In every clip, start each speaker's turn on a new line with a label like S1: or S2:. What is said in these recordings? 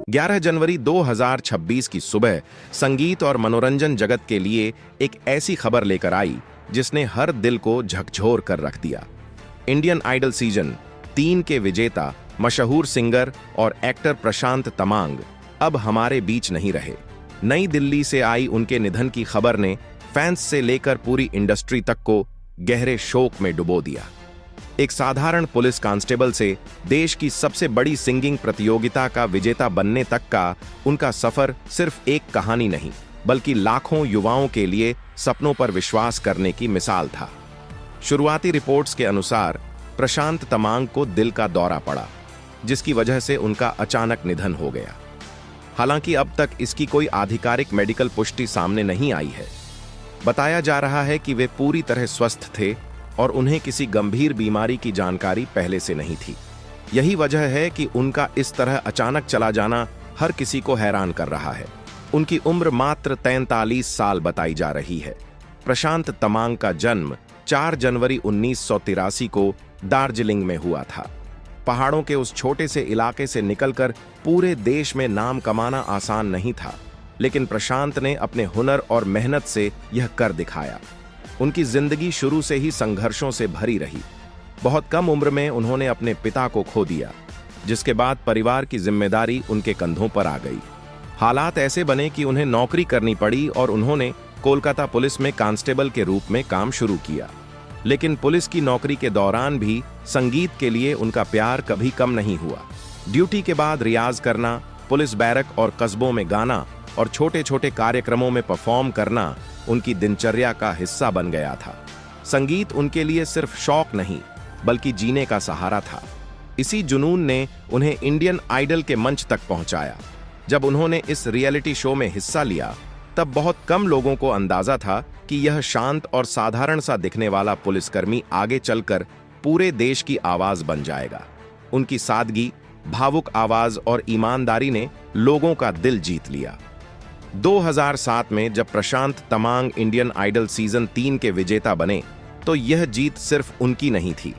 S1: 11 जनवरी 2026 की सुबह संगीत और मनोरंजन जगत के लिए एक ऐसी खबर लेकर आई जिसने हर दिल को झकझोर कर रख दिया। इंडियन आइडल सीजन 3 के विजेता मशहूर सिंगर और एक्टर प्रशांत तमांग अब हमारे बीच नहीं रहे। नई दिल्ली से आई उनके निधन की खबर ने फैंस से लेकर पूरी इंडस्ट्री तक को गहरे शोक में डुबो दिया। एक साधारण पुलिस कांस्टेबल से देश की सबसे बड़ी सिंगिंग प्रतियोगिता का विजेता बनने तक का उनका सफर सिर्फ एक कहानी नहीं, बल्कि लाखों युवाओं के लिए सपनों पर विश्वास करने की मिसाल था। शुरुआती रिपोर्ट्स के अनुसार प्रशांत तमांग को दिल का दौरा पड़ा, जिसकी वजह से उनका अचानक निधन हो गया। हालांकि अब तक इसकी कोई आधिकारिक मेडिकल पुष्टि सामने नहीं आई है। बताया जा रहा है कि वे पूरी तरह स्वस्थ थे और उन्हें किसी गंभीर बीमारी की जानकारी पहले से नहीं थी। यही वजह है कि उनका इस तरह अचानक चला जाना हर किसी को हैरान कर रहा है। उनकी उम्र मात्र 43 साल बताई जा रही है। प्रशांत तमांग का जन्म 4 जनवरी 1983 को दार्जिलिंग में हुआ था। पहाड़ों के उस छोटे से इलाके से निकलकर पूरे देश में नाम कमाना आसान नहीं था, लेकिन प्रशांत ने अपने हुनर और मेहनत से यह कर दिखाया। उनकी जिंदगी शुरू से ही संघर्षों से भरी रही। बहुत कम उम्र में उन्होंने अपने पिता को खो दिया, जिसके बाद परिवार की जिम्मेदारी उनके कंधों पर आ गई। हालात ऐसे बने कि उन्हें नौकरी करनी पड़ी और उन्होंने कोलकाता पुलिस में कांस्टेबल के रूप में काम शुरू किया। लेकिन पुलिस की नौकरी के दौरान भी संगीत के लिए उनका प्यार कभी कम नहीं हुआ। ड्यूटी के बाद रियाज करना, पुलिस बैरक और कस्बों में गाना और छोटे छोटे कार्यक्रमों में परफॉर्म करना उनकी दिनचर्या का हिस्सा बन गया था। संगीत उनके लिए सिर्फ शौक नहीं, बल्कि जीने का सहारा था। इसी जुनून ने उन्हें इंडियन आइडल के मंच तक पहुंचाया। जब उन्होंने इस रियलिटी शो में हिस्सा लिया, तब बहुत कम लोगों को अंदाजा था कि यह शांत और साधारण सा दिखने वाला पुलिसकर्मी आगे चलकर पूरे देश की आवाज बन जाएगा। उनकी सादगी, भावुक आवाज और ईमानदारी ने लोगों का दिल जीत लिया। 2007 में जब प्रशांत तमांग इंडियन आइडल सीजन 3 के विजेता बने, तो यह जीत सिर्फ उनकी नहीं थी।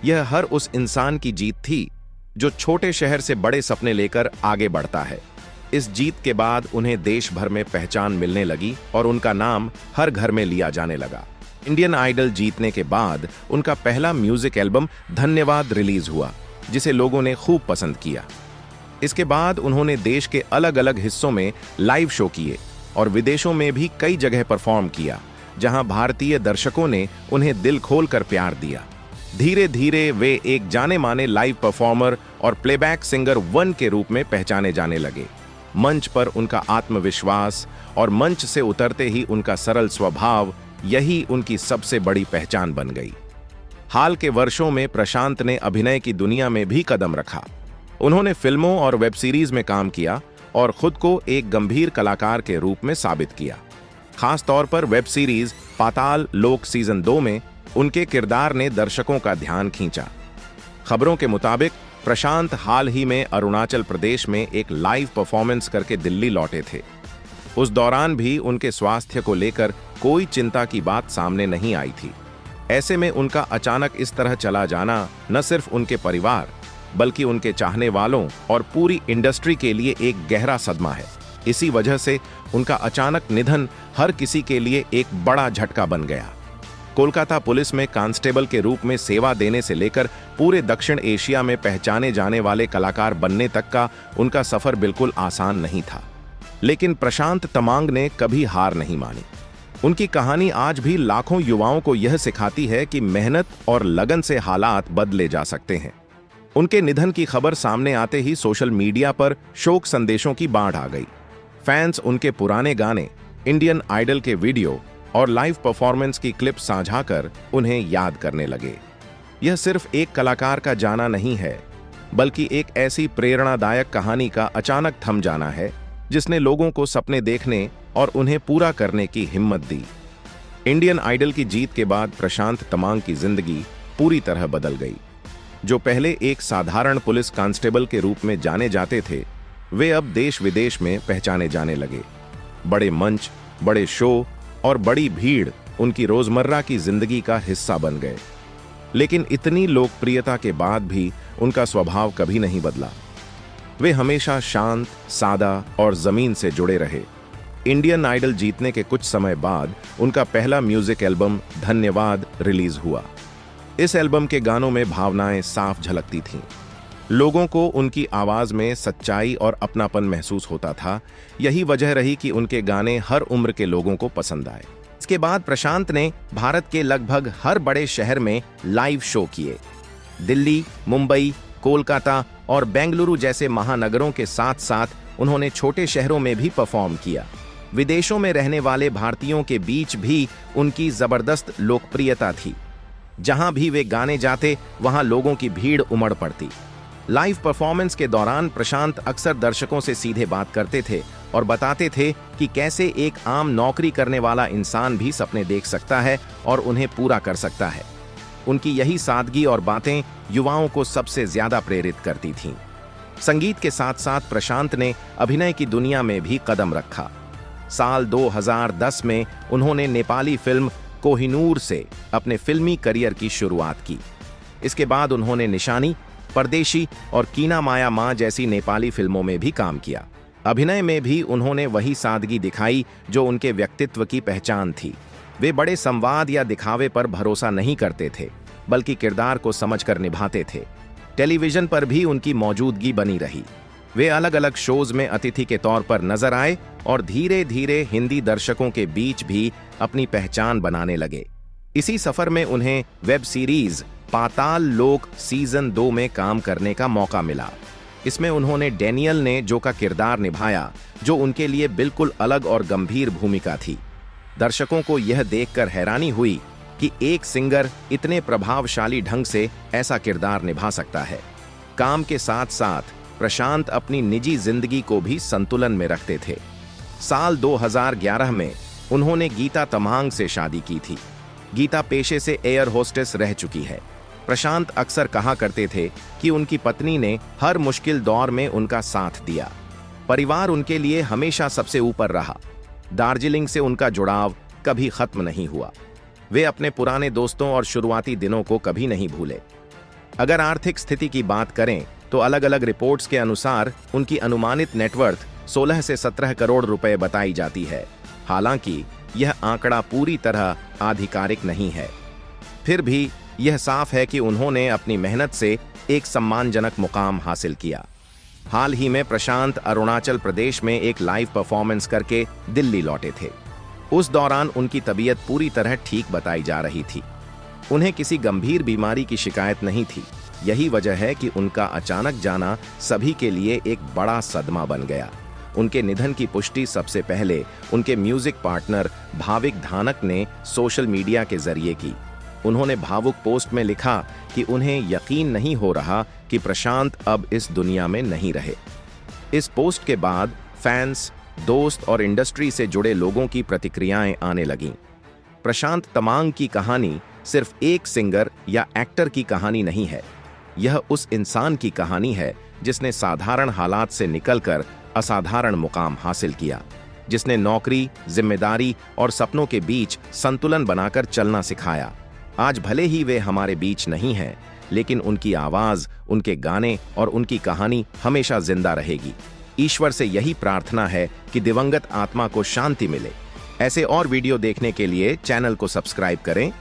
S1: यह हर उस इंसान की जीत थी जो छोटे शहर से बड़े सपने लेकर आगे बढ़ता है। इस जीत के बाद उन्हें देश भर में पहचान मिलने लगी और उनका नाम हर घर में लिया जाने लगा। इंडियन आइडल जीतने के बाद उनका पहला म्यूजिक एल्बम धन्यवाद रिलीज हुआ, जिसे लोगों ने खूब पसंद किया। इसके बाद उन्होंने देश के अलग अलग हिस्सों में लाइव शो किए और विदेशों में भी कई जगह परफॉर्म किया, जहां भारतीय दर्शकों ने उन्हें दिल खोलकर प्यार दिया। धीरे धीरे वे एक जाने माने लाइव परफॉर्मर और प्लेबैक सिंगर 1 के रूप में पहचाने जाने लगे। मंच पर उनका आत्मविश्वास और मंच से उतरते ही उनका सरल स्वभाव, यही उनकी सबसे बड़ी पहचान बन गई। हाल के वर्षों में प्रशांत ने अभिनय की दुनिया में भी कदम रखा। उन्होंने फिल्मों और वेब सीरीज में काम किया और खुद को एक गंभीर कलाकार के रूप में साबित किया। खास तौर पर वेब सीरीज पाताल लोक सीजन 2 में उनके किरदार ने दर्शकों का ध्यान खींचा। खबरों के मुताबिक प्रशांत हाल ही में अरुणाचल प्रदेश में एक लाइव परफॉर्मेंस करके दिल्ली लौटे थे। उस दौरान भी उनके स्वास्थ्य को लेकर कोई चिंता की बात सामने नहीं आई थी। ऐसे में उनका अचानक इस तरह चला जाना न सिर्फ उनके परिवार, बल्कि उनके चाहने वालों और पूरी इंडस्ट्री के लिए एक गहरा सदमा है। इसी वजह से उनका अचानक निधन हर किसी के लिए एक बड़ा झटका बन गया। कोलकाता पुलिस में कांस्टेबल के रूप में सेवा देने से लेकर पूरे दक्षिण एशिया में पहचाने जाने वाले कलाकार बनने तक का उनका सफर बिल्कुल आसान नहीं था। लेकिन प्रशांत तमांग ने कभी हार नहीं मानी। उनकी कहानी आज भी लाखों युवाओं को यह सिखाती है कि मेहनत और लगन से हालात बदले जा सकते हैं। उनके निधन की खबर सामने आते ही सोशल मीडिया पर शोक संदेशों की बाढ़ आ गई। फैंस उनके पुराने गाने, इंडियन आइडल के वीडियो और लाइव परफॉर्मेंस की क्लिप साझा कर उन्हें याद करने लगे। यह सिर्फ एक कलाकार का जाना नहीं है, बल्कि एक ऐसी प्रेरणादायक कहानी का अचानक थम जाना है जिसने लोगों को सपने देखने और उन्हें पूरा करने की हिम्मत दी। इंडियन आइडल की जीत के बाद प्रशांत तमांग की जिंदगी पूरी तरह बदल गई। जो पहले एक साधारण पुलिस कांस्टेबल के रूप में जाने जाते थे, वे अब देश विदेश में पहचाने जाने लगे। बड़े मंच, बड़े शो और बड़ी भीड़ उनकी रोजमर्रा की जिंदगी का हिस्सा बन गए। लेकिन इतनी लोकप्रियता के बाद भी उनका स्वभाव कभी नहीं बदला। वे हमेशा शांत, सादा और जमीन से जुड़े रहे। इंडियन आइडल जीतने के कुछ समय बाद उनका पहला म्यूजिक एल्बम धन्यवाद रिलीज हुआ। इस एल्बम के गानों में भावनाएं साफ झलकती थीं। लोगों को उनकी आवाज में सच्चाई और अपनापन महसूस होता था। यही वजह रही कि उनके गाने हर उम्र के लोगों को पसंद आए। इसके बाद प्रशांत ने भारत के लगभग हर बड़े शहर में लाइव शो किए। दिल्ली, मुंबई, कोलकाता और बेंगलुरु जैसे महानगरों के साथ साथ उन्होंने छोटे शहरों में भी परफॉर्म किया। विदेशों में रहने वाले भारतीयों के बीच भी उनकी जबरदस्त लोकप्रियता थी। जहां भी वे गाने जाते वहां लोगों की भीड़ उमड़ पड़ती। लाइव परफॉर्मेंस के दौरान प्रशांत अक्सर दर्शकों से सीधे बात करते थे और बताते थे कि कैसे एक आम नौकरी करने वाला इंसान भी सपने देख सकता है और उन्हें पूरा कर सकता है। उनकी यही सादगी और बातें युवाओं को सबसे ज्यादा प्रेरित करती थीं। संगीत के साथ साथ प्रशांत ने अभिनय की दुनिया में भी कदम रखा। साल 2010 में उन्होंने नेपाली फिल्म कोहिनूर से अपने फिल्मी करियर की शुरुआत की। इसके बाद उन्होंने निशानी, परदेशी और कीना माया मां जैसी नेपाली फिल्मों में भी काम किया। अभिनय में भी उन्होंने वही सादगी दिखाई जो उनके व्यक्तित्व की पहचान थी। वे बड़े संवाद या दिखावे पर भरोसा नहीं करते थे, बल्कि किरदार को समझकर निभाते थे। टेलीविजन पर भी उनकी मौजूदगी बनी रही। वे अलग अलग शोज में अतिथि के तौर पर नजर आए और धीरे धीरे हिंदी दर्शकों के बीच भी अपनी पहचान बनाने लगे। इसी सफर में उन्हें वेब सीरीज पाताल लोक सीजन 2 में काम करने का मौका मिला। इसमें उन्होंने डैनियल ने जो का किरदार निभाया, जो उनके लिए बिल्कुल अलग और गंभीर भूमिका थी। दर्शकों को यह देखकर हैरानी हुई कि एक सिंगर इतने प्रभावशाली ढंग से ऐसा किरदार निभा सकता है। काम के साथ साथ प्रशांत अपनी निजी जिंदगी को भी संतुलन में रखते थे। साल 2011 में उन्होंने गीता तमांग से शादी की थी। गीता पेशे से एयर होस्टेस रह चुकी है। प्रशांत अक्सर कहा करते थे कि उनकी पत्नी ने हर मुश्किल दौर में उनका साथ दिया। परिवार उनके लिए हमेशा सबसे ऊपर रहा। दार्जिलिंग से उनका जुड़ाव कभी खत्म नहीं हुआ। वे अपने पुराने दोस्तों और शुरुआती दिनों को कभी नहीं भूले। अगर आर्थिक स्थिति की बात करें तो अलग अलग रिपोर्ट्स के अनुसार उनकी अनुमानित नेटवर्थ 16 से 17 करोड़ रुपए बताई जाती है। हालांकि यह आंकड़ा पूरी तरह आधिकारिक नहीं है। फिर भी यह साफ है कि उन्होंने अपनी मेहनत से एक सम्मानजनक मुकाम हासिल किया। हाल ही में प्रशांत अरुणाचल प्रदेश में एक लाइव परफॉर्मेंस करके दिल्ली लौटे थे। उस दौरान उनकी तबीयत पूरी तरह ठीक बताई जा रही थी। उन्हें किसी गंभीर बीमारी की शिकायत नहीं थी। यही वजह है कि उनका अचानक जाना सभी के लिए एक बड़ा सदमा बन गया। उनके निधन की पुष्टि सबसे पहले उनके म्यूजिक पार्टनर भाविक धानक ने सोशल मीडिया के जरिए की। उन्होंने भावुक पोस्ट में लिखा कि उन्हें यकीन नहीं हो रहा कि प्रशांत अब इस दुनिया में नहीं रहे। इस पोस्ट के बाद फैंस, दोस्त और इंडस्ट्री से जुड़े लोगों की प्रतिक्रियाएं आने लगीं। प्रशांत तमांग की कहानी सिर्फ एक सिंगर या एक्टर की कहानी नहीं है। यह उस इंसान की कहानी है जिसने साधारण हालात से निकलकर असाधारण मुकाम हासिल किया, जिसने नौकरी, जिम्मेदारी और सपनों के बीच संतुलन बनाकर चलना सिखाया। आज भले ही वे हमारे बीच नहीं हैं, लेकिन उनकी आवाज, उनके गाने और उनकी कहानी हमेशा जिंदा रहेगी। ईश्वर से यही प्रार्थना है कि दिवंगत आत्मा को शांति मिले। ऐसे और वीडियो देखने के लिए चैनल को सब्सक्राइब करें